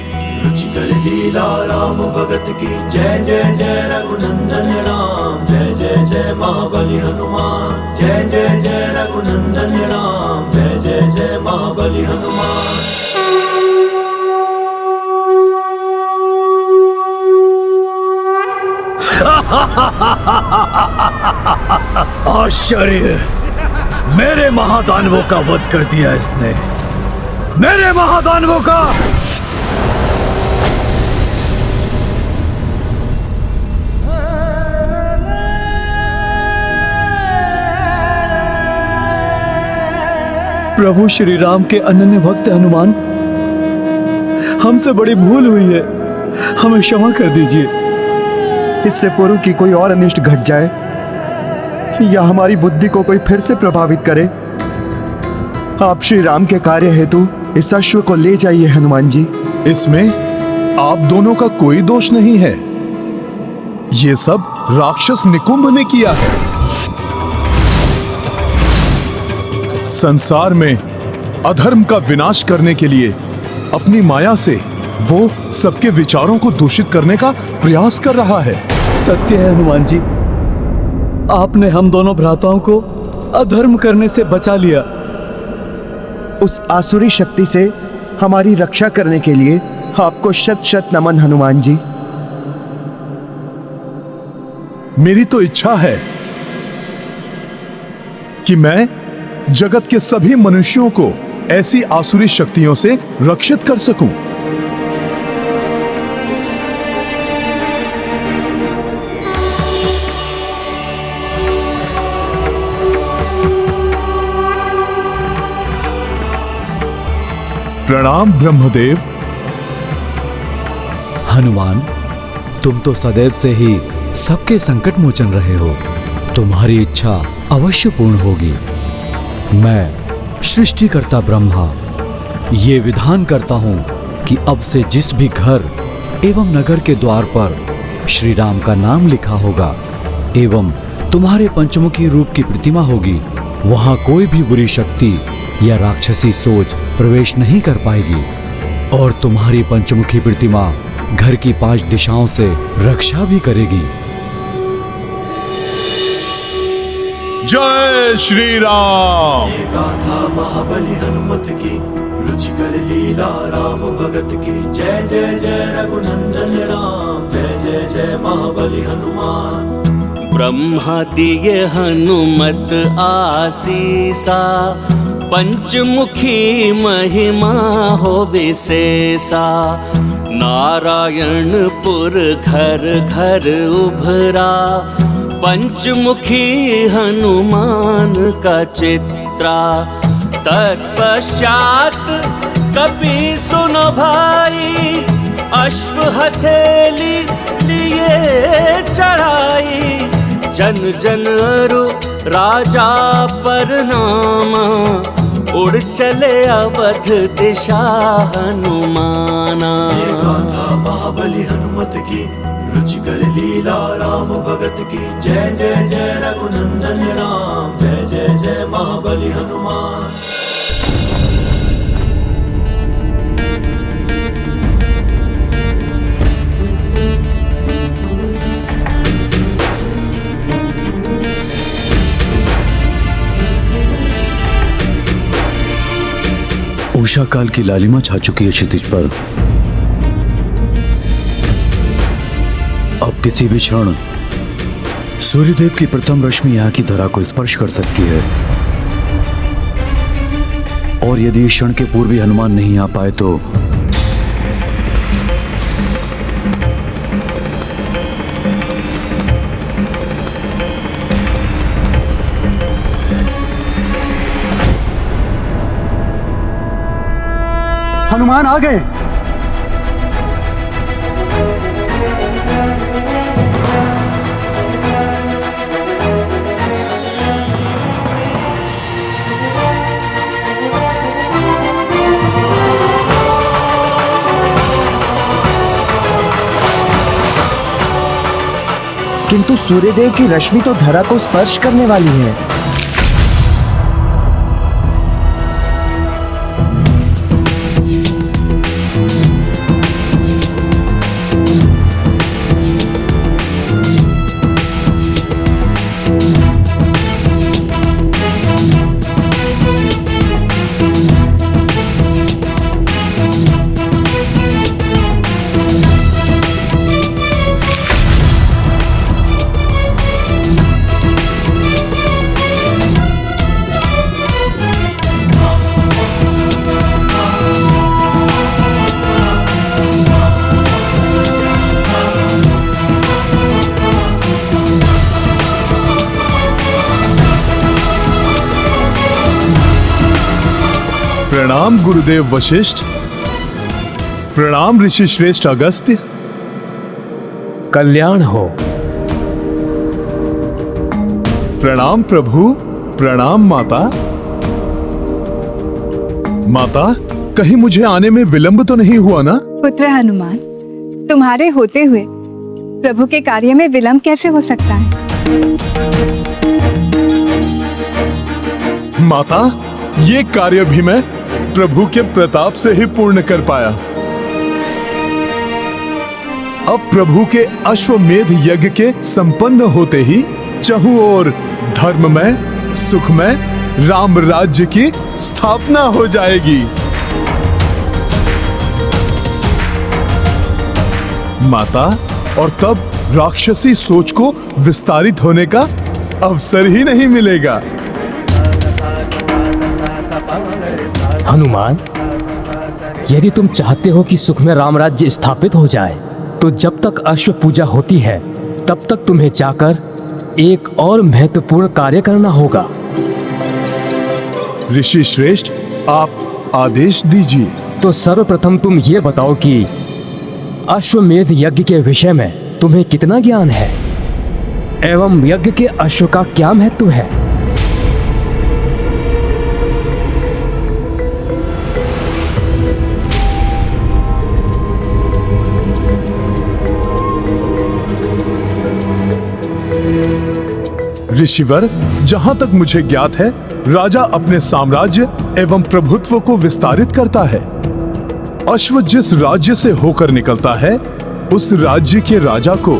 रुचिकर लीला राम भगत की। जय जय जय रघुनंदन राम, जय जय जय महाबली हनुमान। जय जय जय रघुनंदन राम, जय जय जय महाबली हनुमान। आश्चर्य, मेरे महादानवों का वध कर दिया इसने, मेरे महादानवों का। प्रभु श्री राम के अनन्य भक्त हनुमान, हमसे बड़ी भूल हुई है, हमें क्षमा कर दीजिए। इससे पूर्व कि कोई और अनिष्ट घट जाए या हमारी बुद्धि को कोई फिर से प्रभावित करे, आप श्री राम के कार्य हेतु इस अश्व को ले जाइए हनुमान जी। इसमें आप दोनों का कोई दोष नहीं है, ये सब राक्षस निकुंभ ने किया है। संसार में अधर्म का विनाश करने के लिए अपनी माया से वो सबके विचारों को दूषित करने का प्रयास कर रहा है। सत्य है हनुमान जी, आपने हम दोनों भ्राताओं को अधर्म करने से बचा लिया। उस आसुरी शक्ति से हमारी रक्षा करने के लिए आपको शत शत नमन हनुमान जी। मेरी तो इच्छा है कि मैं जगत के सभी मनुष्यों को ऐसी आसुरी शक्तियों से रक्षित कर सकूं। प्रणाम ब्रह्मदेव। हनुमान, तुम तो सदैव से ही सबके संकट मोचन रहे हो, तुम्हारी इच्छा अवश्य पूर्ण होगी। मैं सृष्टिकर्ता ब्रह्मा ये विधान करता हूं कि अब से जिस भी घर एवं नगर के द्वार पर श्री राम का नाम लिखा होगा एवं तुम्हारे पंचमुखी रूप की प्रतिमा होगी, वहां कोई भी बुरी शक्ति या राक्षसी सोच प्रवेश नहीं कर पाएगी और तुम्हारी पंचमुखी प्रतिमा घर की 5 दिशाओं से रक्षा भी करेगी। जय श्री राम। ये गाथा महाबली हनुमत की, रुचिकर लीला राम भगत की। जय जय जय रघुनंदन राम, जय जय जय महाबली हनुमान। ब्रह्मा दिए हनुमत आसीसा, पंचमुखी महिमा हो विशेषा। नारायणपुर घर घर उभरा, पंचमुखी हनुमान का चित्रा। तत्पश्चात कपि सुनो भाई, अश्व हथेली लिए चढ़ाई। जन जन अरु राजा परनामा, उड़ चले अवध दिशा हनुमाना। ये गाथा महाबली हनुमत की, रुचिकर लीला राम भगत की। जय जय जय रघुनंदन राम, जय जय जय महाबली बलि हनुमान। उषा काल की लालिमा छा चुकी है क्षितिज पर। अब किसी भी क्षण सूर्यदेव की प्रथम रश्मि यहाँ की धरा को स्पर्श कर सकती है, और यदि इस क्षण के पूर्व भी हनुमान नहीं आ पाए तो हनुमान आ गए। किंतु सूर्यदेव की रश्मि तो धरा को स्पर्श करने वाली है। प्रणाम गुरुदेव वशिष्ठ। प्रणाम ऋषि श्रेष्ठ अगस्त्य। कल्याण हो। प्रणाम प्रभु। प्रणाम माता। माता, कहीं मुझे आने में विलंब तो नहीं हुआ ना? पुत्र हनुमान, तुम्हारे होते हुए प्रभु के कार्य में विलंब कैसे हो सकता है? माता, ये कार्य भी मैं प्रभु के प्रताप से ही पूर्ण कर पाया। अब प्रभु के अश्वमेध यज्ञ के संपन्न होते ही चहुं ओर धर्ममय, सुखमय राम राज्य की स्थापना हो जाएगी। माता, और तब राक्षसी सोच को विस्तारित होने का अवसर ही नहीं मिलेगा। हनुमान, यदि तुम चाहते हो कि सुख में राम राज्य स्थापित हो जाए, तो जब तक अश्व पूजा होती है तब तक तुम्हें जाकर एक और महत्वपूर्ण कार्य करना होगा। ऋषि श्रेष्ठ, आप आदेश दीजिए। तो सर्वप्रथम तुम ये बताओ कि अश्वमेध यज्ञ के विषय में तुम्हें कितना ज्ञान है एवं यज्ञ के अश्व का क्या महत्व है? ऋषिवर, जहां तक मुझे ज्ञात है, राजा अपने साम्राज्य एवं प्रभुत्व को विस्तारित करता है। अश्व जिस राज्य से होकर निकलता है, उस राज्य के राजा को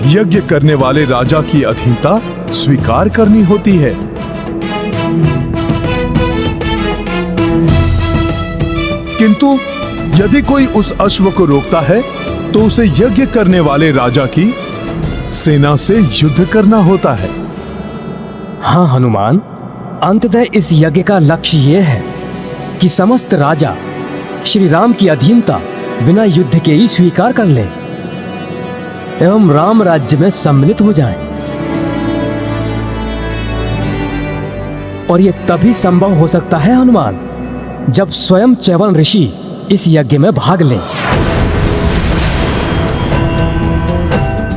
यज्ञ करने वाले राजा की अधीनता स्वीकार करनी होती है। किंतु यदि कोई उस अश्व को रोकता है, तो उसे यज्ञ करने वाले राजा की सेना से युद्ध करना होता है। हाँ हनुमान, अंततः इस यज्ञ का लक्ष्य यह है कि समस्त राजा श्री राम की अधीनता बिना युद्ध के ही स्वीकार कर लें एवं राम राज्य में सम्मिलित हो जाएं। और यह तभी संभव हो सकता है हनुमान, जब स्वयं च्यवन ऋषि इस यज्ञ में भाग लें,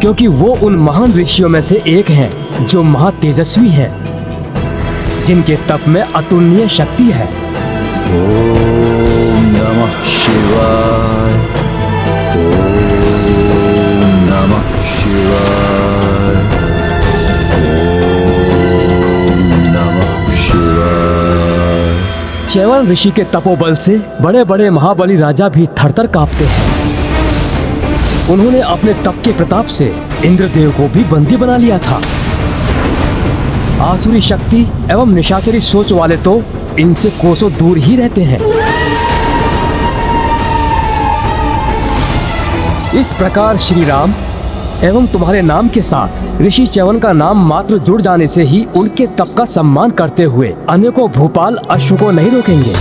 क्योंकि वो उन महान ऋषियों में से एक हैं जो महातेजस्वी हैं, जिनके तप में अतुलनीय शक्ति है। ओम नमः शिवाय। ओम नमः शिवाय। ओम नमः शिवाय। च्यवन ऋषि के तपोबल से बड़े बड़े महाबली राजा भी थरथर कांपते हैं। उन्होंने अपने तप के प्रताप से इंद्रदेव को भी बंदी बना लिया था। आसुरी शक्ति एवं निशाचरी सोच वाले तो इनसे कोसों दूर ही रहते हैं। इस प्रकार श्री राम एवं तुम्हारे नाम के साथ ऋषि च्यवन का नाम मात्र जुड़ जाने से ही उनके तप का सम्मान करते हुए अनेकों भूपाल अश्व को नहीं रोकेंगे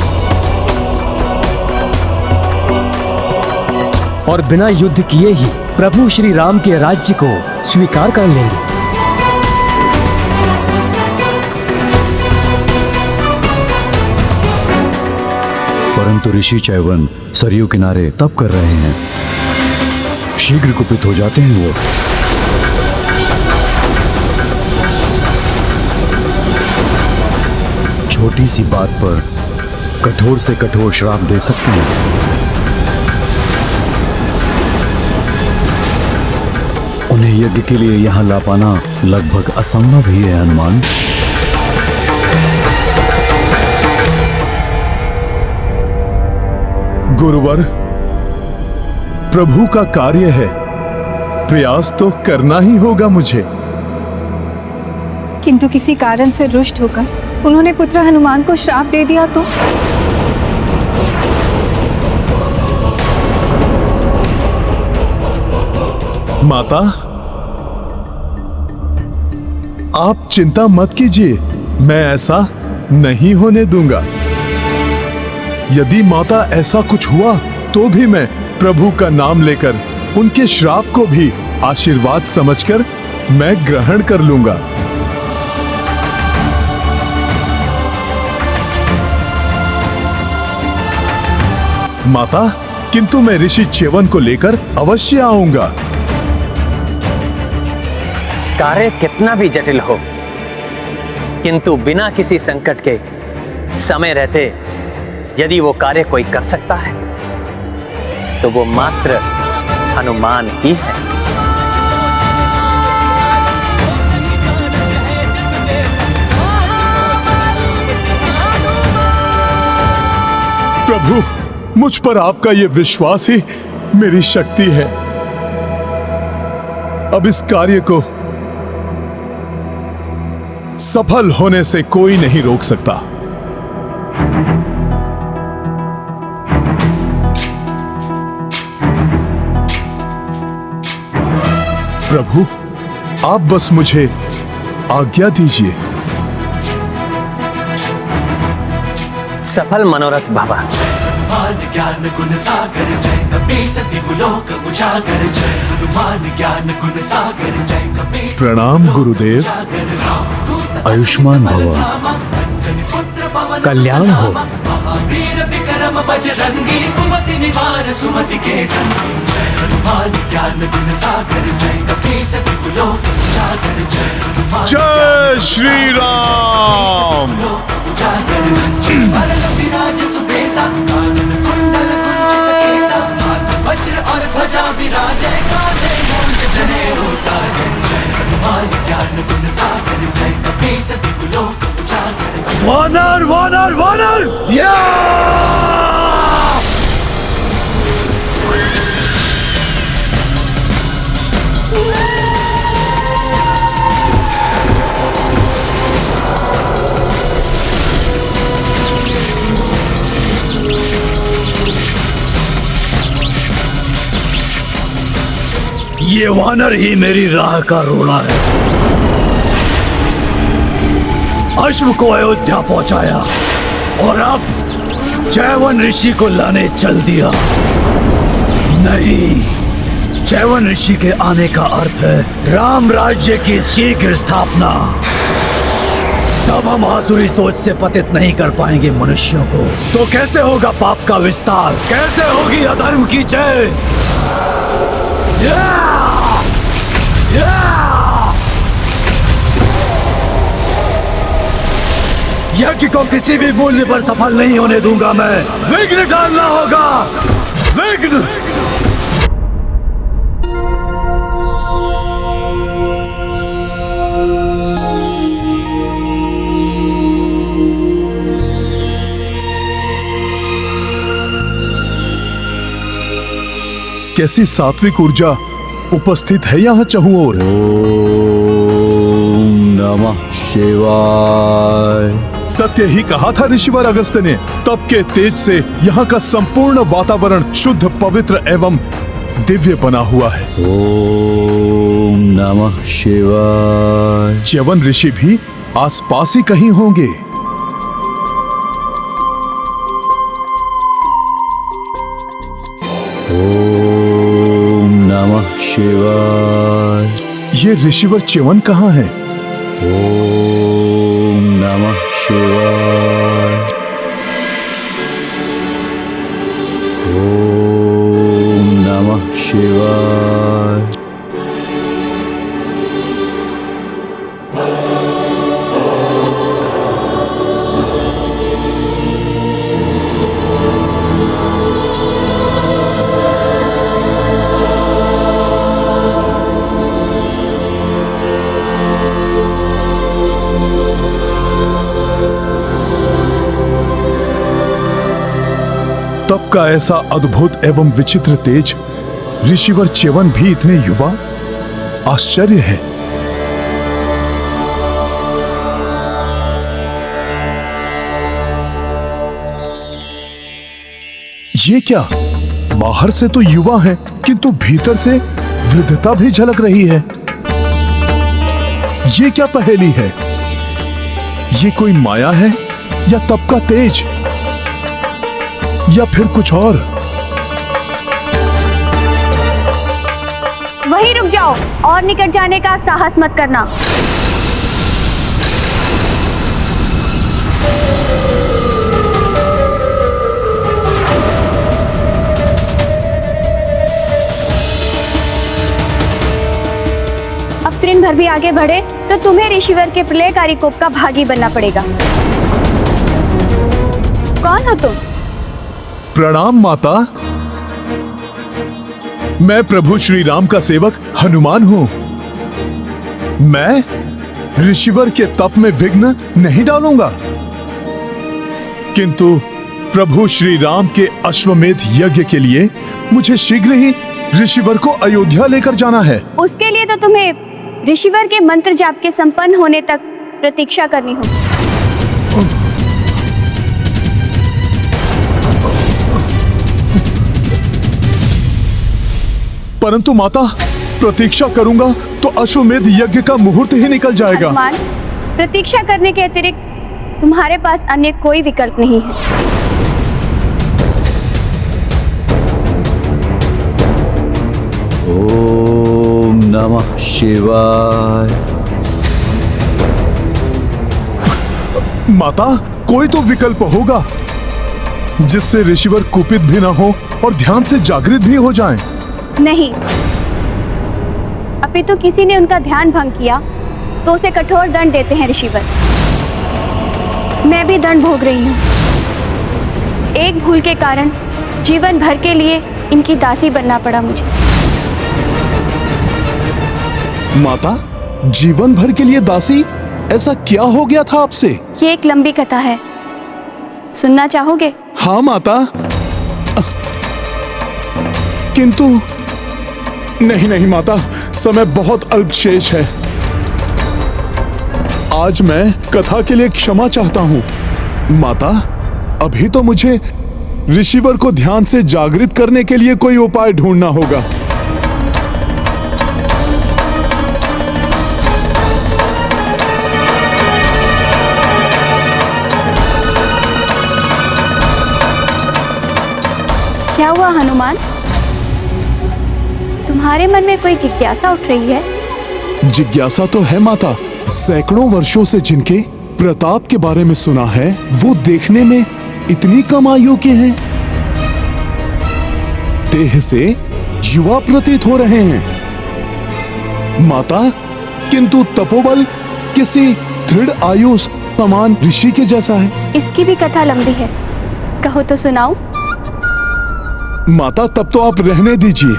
और बिना युद्ध किए ही प्रभु श्री राम के राज्य को स्वीकार कर लेंगे। परंतु ऋषि च्यवन सरयू किनारे तप कर रहे हैं, शीघ्र कुपित हो जाते हैं वो। छोटी सी बात पर कठोर से कठोर श्राप दे सकते हैं। उन्हें यज्ञ के लिए यहां ला पाना लगभग असंभव ही है हनुमान। गुरुवर, प्रभु का कार्य है, प्रयास तो करना ही होगा मुझे। किंतु किसी कारण से रुष्ट होकर उन्होंने पुत्र हनुमान को श्राप दे दिया तो? माता, आप चिंता मत कीजिए, मैं ऐसा नहीं होने दूंगा। यदि माता ऐसा कुछ हुआ तो भी मैं प्रभु का नाम लेकर उनके श्राप को भी आशीर्वाद समझकर मैं ग्रहण कर लूंगा। माता, किंतु मैं ऋषि च्यवन को लेकर अवश्य आऊंगा। कार्य कितना भी जटिल हो, किंतु बिना किसी संकट के समय रहते यदि वो कार्य कोई कर सकता है तो वो मात्र हनुमान ही है। प्रभु, मुझ पर आपका ये विश्वास ही मेरी शक्ति है। अब इस कार्य को सफल होने से कोई नहीं रोक सकता। प्रभु, आप बस मुझे आज्ञा दीजिए। सफल मनोरथ बाबा। हनुमान ज्ञान गुण सागर जय कपीस तिहु लोक उजागर जय हनुमान ज्ञान गुण सागर जय कपीस। प्रणाम गुरुदेव। आयुष्मान भव, कल्याण हो। वीर विक्रम बजरंगी कुमति निवार सुमति के संगी जय हनुमान ज्ञान गुण सागर जय कपीस तिहु लोक उजागर जय हनुमान। जय श्री राम। उजागर वरण विराज सुबेसा कानन कुंडल कुंचित केसा हाथ वज्र और ध्वजा विराजे कांधे मूंज जनेऊ साजे जय हनुमान ज्ञान गुण सागर जय कपीस तिहु लोक उजागर। वानर वानर वानर या! ये वानर ही मेरी राह का रोड़ा है। अश्व को अयोध्या पहुंचाया और अब च्यवन ऋषि को लाने चल दिया। नहीं, च्यवन ऋषि के आने का अर्थ है राम राज्य की शीघ्र स्थापना। तब हम आसुरी सोच से पतित नहीं कर पाएंगे मनुष्यों को, तो कैसे होगा पाप का विस्तार, कैसे होगी अधर्म की जय। यज्ञ को किसी भी मूल्य पर सफल नहीं होने दूंगा मैं। विघ्न डालना होगा, विघ्न। कैसी सात्विक ऊर्जा उपस्थित है यहाँ चहुओर। ओम नमः शिवाय। सत्य ही कहा था ऋषिवर अगस्त्य ने। तप के तेज से यहाँ का संपूर्ण वातावरण शुद्ध, पवित्र एवं दिव्य बना हुआ है। ओम नमः शिवाय। च्यवन ऋषि भी आसपास ही कहीं होंगे। ओम नमः शिवाय। ये ऋषिवर च्यवन कहाँ है? ओम नमः शिवाय। ओम नमः शिवाय। तप का ऐसा अद्भुत एवं विचित्र तेज, ऋषिवर च्यवन भी इतने युवा, आश्चर्य है। ये क्या? बाहर से तो युवा है, किंतु भीतर से वृद्धता भी झलक रही है। ये क्या पहेली है? ये कोई माया है या तप का तेज या फिर कुछ और? वहीं रुक जाओ और निकट जाने का साहस मत करना। अब तृण भर भी आगे बढ़े तो तुम्हें ऋषिवर के प्रलयकारी कोप का भागी बनना पड़ेगा। कौन हो तुम? प्रणाम माता। मैं प्रभु श्री राम का सेवक हनुमान हूं। मैं ऋषिवर के तप में विघ्न नहीं डालूंगा, किंतु प्रभु श्री राम के अश्वमेध यज्ञ के लिए मुझे शीघ्र ही ऋषिवर को अयोध्या लेकर जाना है। उसके लिए तो तुम्हें ऋषिवर के मंत्र जाप के संपन्न होने तक प्रतीक्षा करनी होगी। परंतु माता, प्रतीक्षा करूंगा तो अश्वमेध यज्ञ का मुहूर्त ही निकल जाएगा। हनुमान, प्रतीक्षा करने के अतिरिक्त तुम्हारे पास अन्य कोई विकल्प नहीं है। ओम नमः शिवाय। माता, कोई तो विकल्प होगा जिससे ऋषिवर कुपित भी न हो और ध्यान से जागृत भी हो जाएं। नहीं, अपितु किसी ने उनका ध्यान भंग किया तो उसे कठोर दंड देते हैं ऋषिवर। मैं भी दंड भोग रही हूँ। एक भूल के कारण जीवन भर के लिए इनकी दासी बनना पड़ा मुझे। माता, जीवन भर के लिए दासी? ऐसा क्या हो गया था आपसे? ये एक लंबी कथा है, सुनना चाहोगे? हाँ माता, किंतु नहीं माता, समय बहुत अल्प शेष है। आज मैं कथा के लिए क्षमा चाहता हूँ। माता, अभी तो मुझे ऋषिवर को ध्यान से जागृत करने के लिए कोई उपाय ढूंढना होगा। क्या हुआ हनुमान? तुम्हारे मन में कोई जिज्ञासा उठ रही है? जिज्ञासा तो है माता। सैकड़ों वर्षों से जिनके प्रताप के बारे में सुना है, वो देखने में इतनी कम आयु के हैं। देह से युवा प्रतीत हो रहे हैं माता, किंतु तपोबल किसी दृढ़ आयु समान ऋषि के जैसा है। इसकी भी कथा लंबी है, कहो तो सुनाऊं? माता, तब तो आप रहने दीजिए।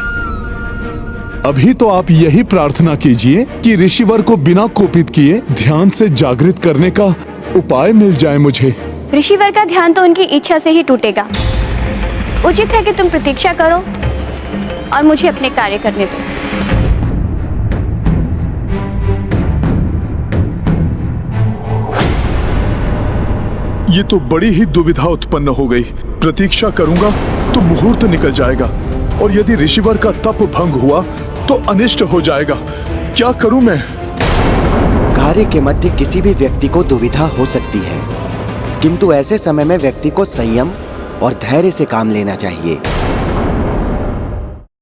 अभी तो आप यही प्रार्थना कीजिए कि ऋषिवर को बिना कोपित किए ध्यान से जागृत करने का उपाय मिल जाए मुझे। ऋषिवर का ध्यान तो उनकी इच्छा से ही टूटेगा। उचित है कि तुम प्रतीक्षा करो और मुझे अपने कार्य करने दो। ये तो बड़ी ही दुविधा उत्पन्न हो गई। प्रतीक्षा करूंगा तो मुहूर्त निकल जाएगा, और यदि ऋषिवर का तप भंग हुआ तो अनिष्ट हो जाएगा। क्या करूं मैं? कार्य के मध्य किसी भी व्यक्ति को दुविधा हो सकती है, किंतु ऐसे समय में व्यक्ति को संयम और धैर्य से काम लेना चाहिए।